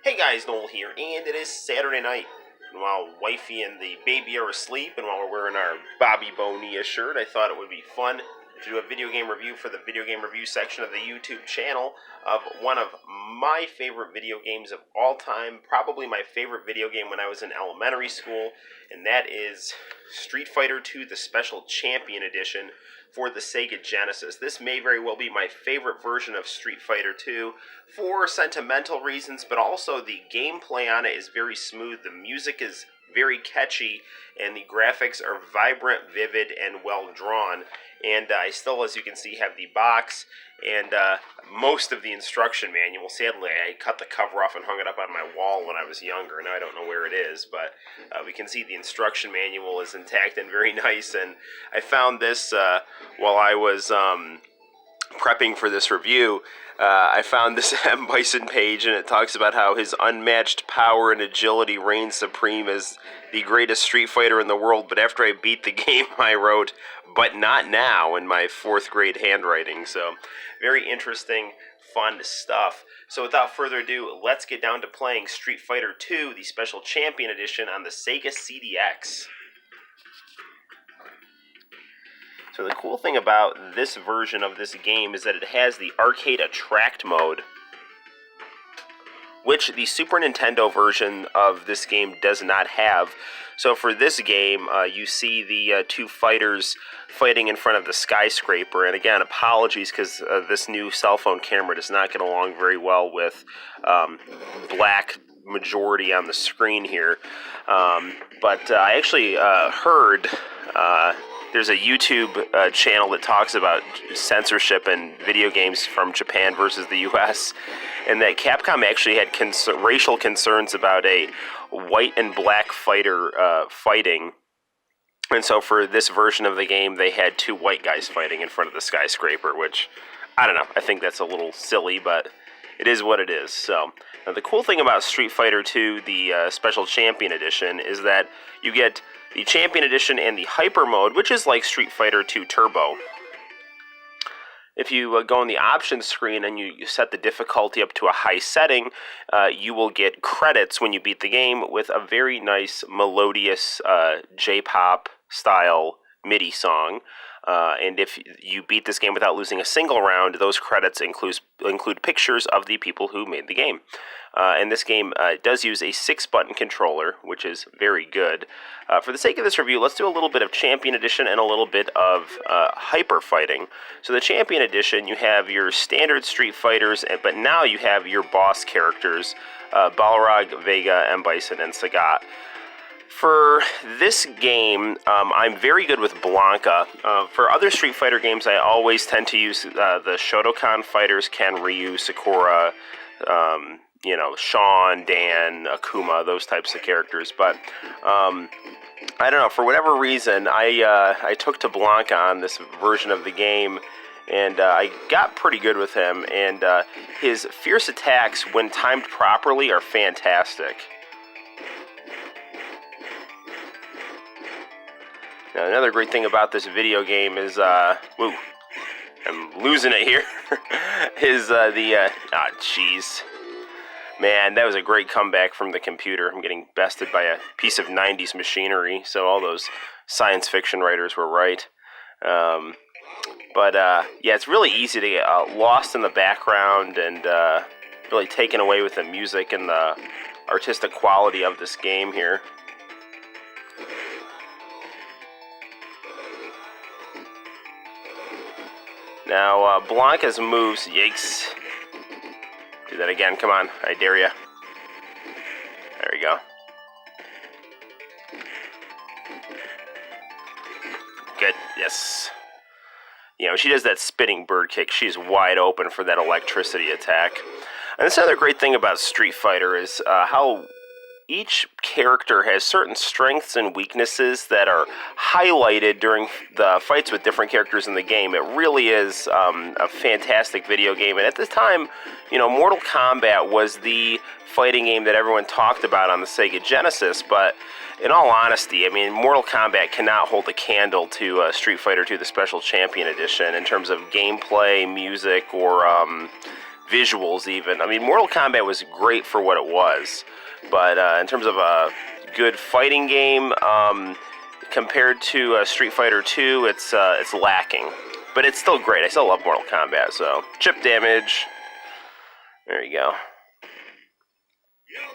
Hey guys, Noel here, and it is Saturday night. And while wifey and the baby are asleep, and while we're wearing our Bobby Bonilla shirt, I thought it would be fun to do a video game review for the video game review section of the YouTube channel of one of my favorite video games of all time, probably my favorite video game when I was in elementary school, and that is Street Fighter II, the Special Champion Edition for the Sega Genesis. This may very well be my favorite version of Street Fighter II for sentimental reasons, but also the gameplay on it is very smooth, the music is very catchy, and the graphics are vibrant, vivid, and well drawn. And I still, as you can see, have the box and most of the instruction manual. Sadly, I cut the cover off and hung it up on my wall when I was younger. Now I don't know where it is, but we can see the instruction manual is intact and very nice. And I found this while I was prepping for this review. I found this M. Bison page, and it talks about how his unmatched power and agility reigns supreme as the greatest Street Fighter in the world. But after I beat the game, I wrote, "But not now," in my 4th grade handwriting. So, very interesting, fun stuff. So without further ado, let's get down to playing Street Fighter II, the Special Champion Edition on the Sega CDX. So the cool thing about this version of this game is that it has the arcade attract mode, which the Super Nintendo version of this game does not have. So for this game, you see the two fighters fighting in front of the skyscraper. And again, apologies because this new cell phone camera does not get along very well with black majority on the screen here. But I actually heard... there's a YouTube channel that talks about censorship in video games from Japan versus the U.S., and that Capcom actually had racial concerns about a white and black fighter fighting. And so for this version of the game, they had two white guys fighting in front of the skyscraper, which, I don't know, I think that's a little silly, but it is what it is. So now the cool thing about Street Fighter II, the Special Champion Edition, is that you get the Champion Edition and the Hyper Mode, which is like Street Fighter II Turbo. If you go on the options screen and you set the difficulty up to a high setting, you will get credits when you beat the game with a very nice melodious J-pop style MIDI song. And if you beat this game without losing a single round, those credits include pictures of the people who made the game. And this game does use a 6-button controller, which is very good. For the sake of this review, let's do a little bit of Champion Edition and a little bit of Hyper Fighting. So the Champion Edition, you have your standard Street Fighters, but now you have your boss characters, Balrog, Vega, M. Bison, and Sagat. For this game, I'm very good with Blanka. For other Street Fighter games, I always tend to use the Shotokan fighters, Ken, Ryu, Sakura, Sean, Dan, Akuma, those types of characters. But I don't know, for whatever reason, I took to Blanka on this version of the game, and I got pretty good with him. And his fierce attacks, when timed properly, are fantastic. Now, another great thing about this video game is, I'm losing it here, is jeez. Man, that was a great comeback from the computer. I'm getting bested by a piece of 90s machinery, so all those science fiction writers were right. Yeah, it's really easy to get lost in the background and really taken away with the music and the artistic quality of this game here. Now, Blanka's moves, yikes. Do that again, come on, I dare ya. There we go. Good, yes. She does that spinning bird kick. She's wide open for that electricity attack. And this other great thing about Street Fighter is how each character has certain strengths and weaknesses that are highlighted during the fights with different characters in the game. It really is a fantastic video game. And at this time, Mortal Kombat was the fighting game that everyone talked about on the Sega Genesis. But in all honesty, Mortal Kombat cannot hold a candle to Street Fighter II, the Special Champion Edition, in terms of gameplay, music, or visuals even. I mean, Mortal Kombat was great for what it was, but in terms of a good fighting game, compared to Street Fighter 2, it's lacking. But it's still great. I still love Mortal Kombat, so chip damage. There you go.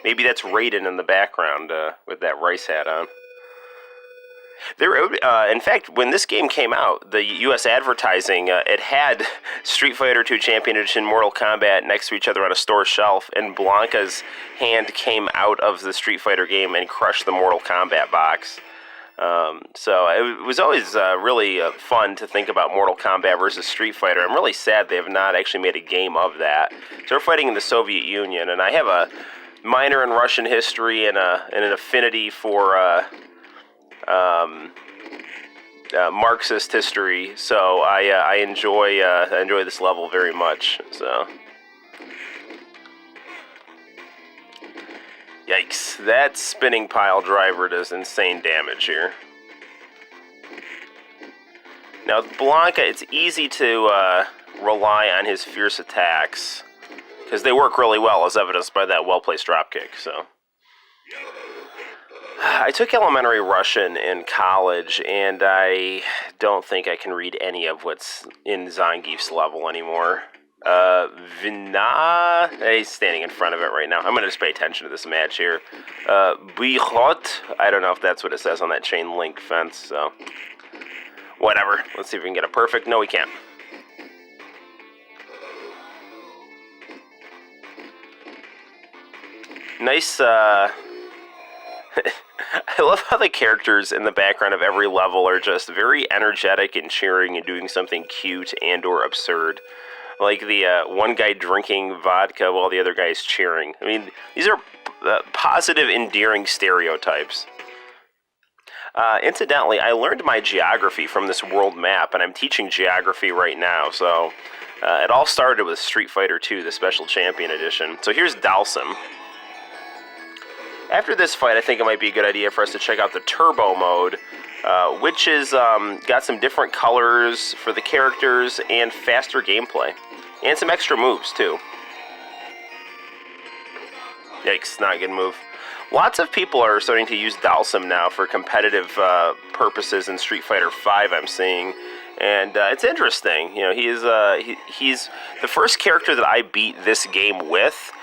Maybe that's Raiden in the background with that rice hat on. In fact, when this game came out, the U.S. advertising, it had Street Fighter 2 Champion Edition, Mortal Kombat next to each other on a store shelf, and Blanca's hand came out of the Street Fighter game and crushed the Mortal Kombat box. So it was always really fun to think about Mortal Kombat versus Street Fighter. I'm really sad they have not actually made a game of that. So they're fighting in the Soviet Union, and I have a minor in Russian history and an affinity for Marxist history, so I enjoy this level very much. So, yikes! That spinning pile driver does insane damage here. Now with Blanca, it's easy to rely on his fierce attacks because they work really well, as evidenced by that well-placed dropkick. So. I took elementary Russian in college, and I don't think I can read any of what's in Zangief's level anymore. Vina, he's standing in front of it right now. I'm going to just pay attention to this match here. Bihot, I don't know if that's what it says on that chain link fence, so whatever. Let's see if we can get a perfect. No, we can't. Nice, I love how the characters in the background of every level are just very energetic and cheering and doing something cute and or absurd. Like the one guy drinking vodka while the other guy is cheering. I mean, these are positive, endearing stereotypes. Incidentally, I learned my geography from this world map, and I'm teaching geography right now, so it all started with Street Fighter 2, the Special Champion Edition. So here's Dalsum. After this fight, I think it might be a good idea for us to check out the Turbo mode, which is got some different colors for the characters and faster gameplay. And some extra moves, too. Yikes, not a good move. Lots of people are starting to use Dalsum now for competitive purposes in Street Fighter V, I'm seeing. And it's interesting. You know, he's the first character that I beat this game with.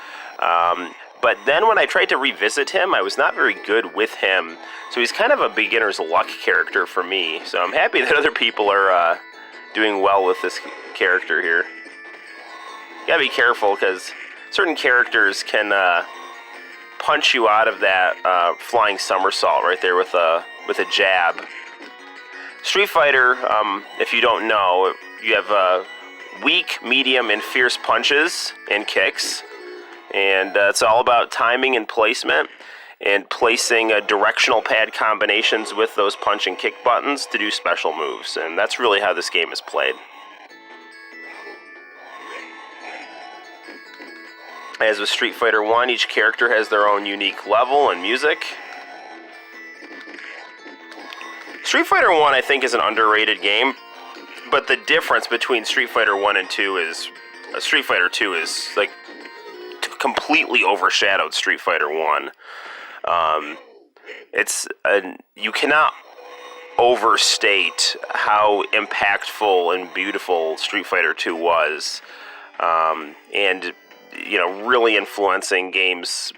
But then when I tried to revisit him, I was not very good with him. So he's kind of a beginner's luck character for me. So I'm happy that other people are doing well with this character here. You gotta be careful, because certain characters can punch you out of that flying somersault right there with a jab. Street Fighter, if you don't know, you have weak, medium, and fierce punches and kicks. And it's all about timing and placement, and placing directional pad combinations with those punch and kick buttons to do special moves. And that's really how this game is played. As with Street Fighter 1, each character has their own unique level and music. Street Fighter 1, I think, is an underrated game, but the difference between Street Fighter 1 and 2 is Street Fighter 2 is like completely overshadowed Street Fighter 1. You cannot overstate how impactful and beautiful Street Fighter 2 was, and you know, really influencing games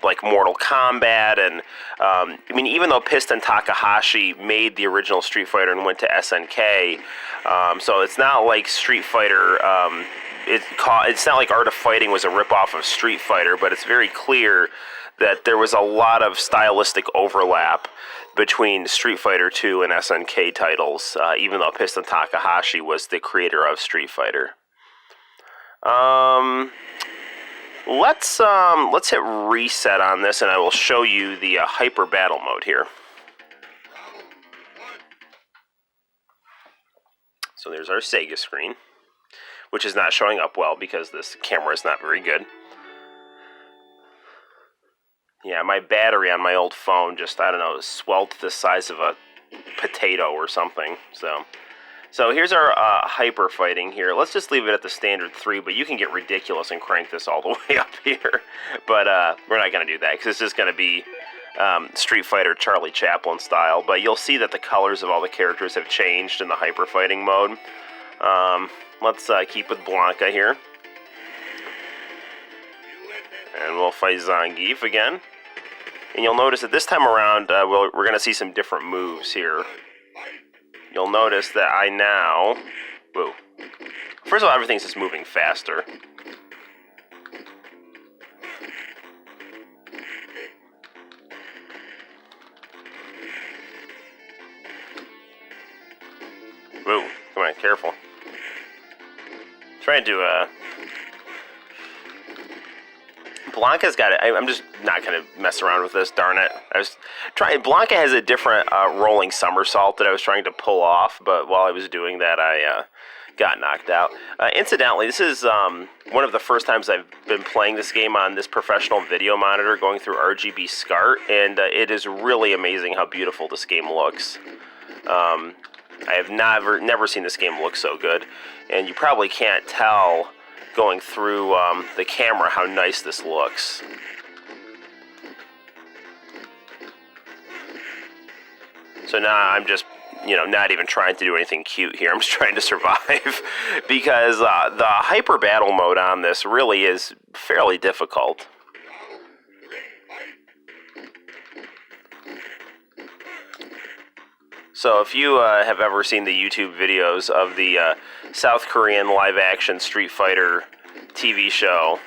like Mortal Kombat, and I mean, even though Piston Takahashi made the original Street Fighter and went to SNK, so it's not like Street Fighter. It's not like Art of Fighting was a ripoff of Street Fighter, but it's very clear that there was a lot of stylistic overlap between Street Fighter 2 and SNK titles, even though Piston Takahashi was the creator of Street Fighter. Let's hit reset on this, and I will show you the hyper battle mode here. So there's our Sega screen, which is not showing up well because this camera is not very good. Yeah, my battery on my old phone just, I don't know, swelled to the size of a potato or something. So So here's our hyper fighting here. Let's just leave it at the standard 3, but you can get ridiculous and crank this all the way up here. But we're not going to do that because it's just going to be Street Fighter Charlie Chaplin style. But you'll see that the colors of all the characters have changed in the hyper fighting mode. Let's keep with Blanca here. And we'll fight Zangief again. And you'll notice that this time around, we're going to see some different moves here. You'll notice that I now... Whoa. First of all, everything's just moving faster. Whoa. Come on, careful. Trying to, Blanca's got it. I'm just not going to mess around with this, darn it. I was trying. Blanca has a different rolling somersault that I was trying to pull off, but while I was doing that, I got knocked out. Incidentally, this is one of the first times I've been playing this game on this professional video monitor going through RGB SCART, and it is really amazing how beautiful this game looks. I have never seen this game look so good, and you probably can't tell going through the camera how nice this looks. So now I'm just, not even trying to do anything cute here. I'm just trying to survive because the hyper battle mode on this really is fairly difficult. So if you have ever seen the YouTube videos of the South Korean live-action Street Fighter TV show,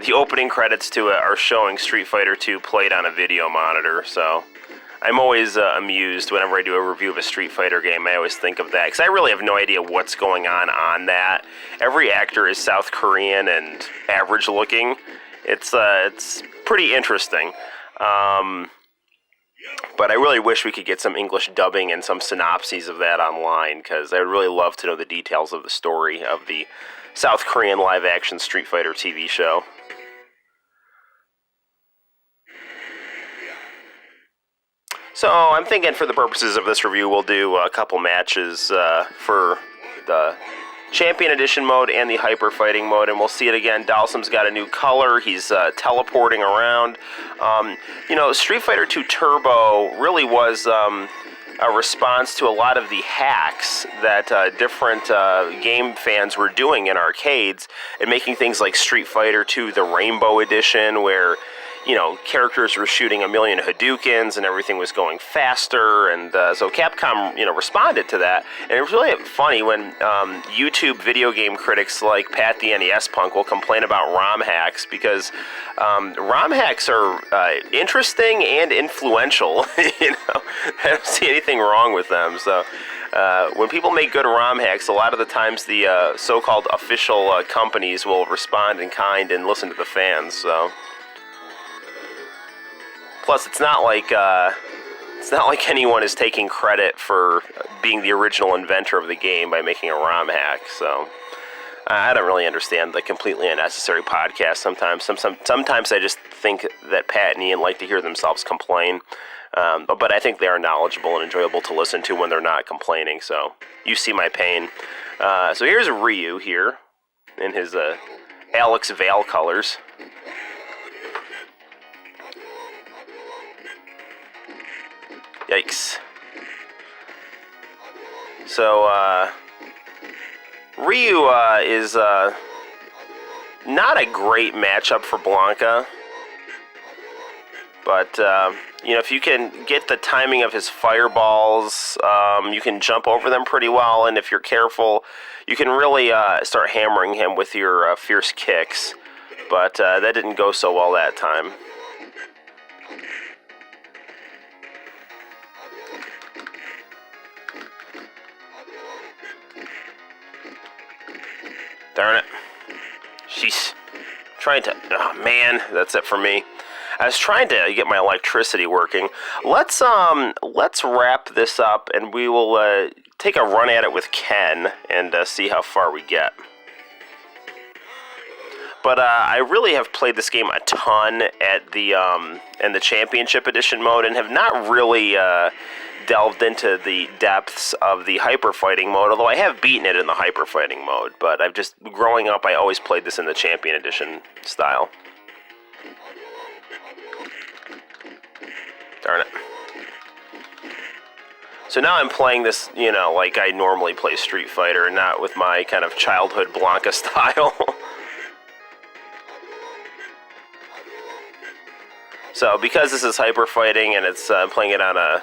the opening credits to it are showing Street Fighter 2 played on a video monitor. So I'm always amused whenever I do a review of a Street Fighter game. I always think of that because I really have no idea what's going on that. Every actor is South Korean and average-looking. It's pretty interesting. But I really wish we could get some English dubbing and some synopses of that online, because I would really love to know the details of the story of the South Korean live-action Street Fighter TV show. So I'm thinking for the purposes of this review, we'll do a couple matches for the Champion Edition mode and the Hyper Fighting mode, and we'll see it again. Dalsim's got a new color. He's teleporting around. Street Fighter 2 Turbo really was a response to a lot of the hacks that different game fans were doing in arcades and making things like Street Fighter 2 the Rainbow Edition, where characters were shooting a million Hadoukens and everything was going faster, and so Capcom, responded to that. And it was really funny when YouTube video game critics like Pat the NES Punk will complain about ROM hacks, because ROM hacks are interesting and influential. I don't see anything wrong with them. So when people make good ROM hacks, a lot of the times the so-called official companies will respond in kind and listen to the fans. So. Plus, it's not like anyone is taking credit for being the original inventor of the game by making a ROM hack. So I don't really understand the completely unnecessary podcast sometimes. Sometimes I just think that Pat and Ian like to hear themselves complain. But I think they are knowledgeable and enjoyable to listen to when they're not complaining. So you see my pain. So here's Ryu here in his Alex Vale colors. Yikes. So, Ryu is not a great matchup for Blanca. But, if you can get the timing of his fireballs, you can jump over them pretty well. And if you're careful, you can really start hammering him with your fierce kicks. But that didn't go so well that time. Darn it. She's trying to... Oh, man. That's it for me. I was trying to get my electricity working. Let's wrap this up, and we will take a run at it with Ken and see how far we get. But I really have played this game a ton at the in the Championship Edition mode, and have not really delved into the depths of the hyper fighting mode, although I have beaten it in the hyper fighting mode, but I've just, growing up, I always played this in the Champion Edition style. Darn it. So now I'm playing this, you know, like I normally play Street Fighter, and not with my kind of childhood Blanca style. So because this is hyper fighting and it's playing it on a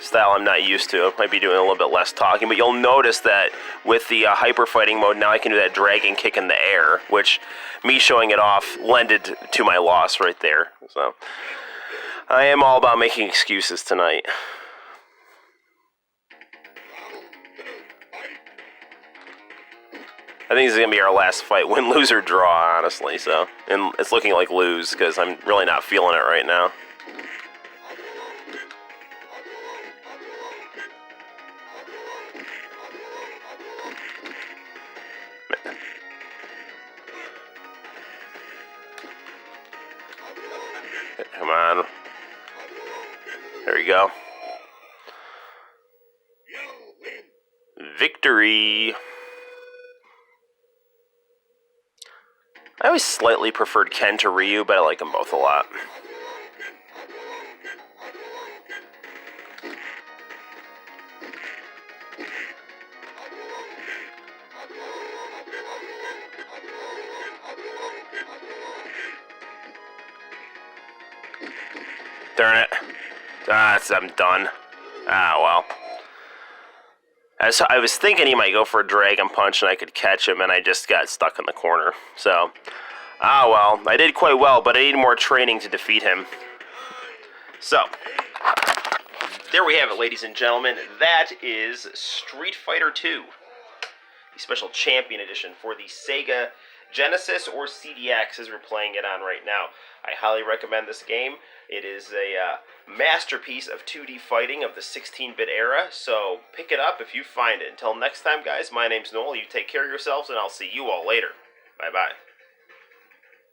style I'm not used to, I might be doing a little bit less talking, but you'll notice that with the hyper fighting mode, now I can do that dragon kick in the air, which me showing it off lended to my loss right there. So I am all about making excuses tonight. I think this is going to be our last fight, win, lose, or draw, honestly, so. And it's looking like lose, because I'm really not feeling it right now. Come on. There we go. Victory! I always slightly preferred Ken to Ryu, but I like them both a lot. Darn it. I'm done. Well. I was thinking he might go for a Dragon Punch and I could catch him, and I just got stuck in the corner. So, well, I did quite well, but I need more training to defeat him. So, there we have it, ladies and gentlemen. That is Street Fighter 2, the Special Champion Edition for the Sega Genesis or CDX, as we're playing it on right now. I highly recommend this game. It is a masterpiece of 2D fighting of the 16-bit era, so pick it up if you find it. Until next time, guys, my name's Noel. You take care of yourselves, and I'll see you all later. Bye-bye.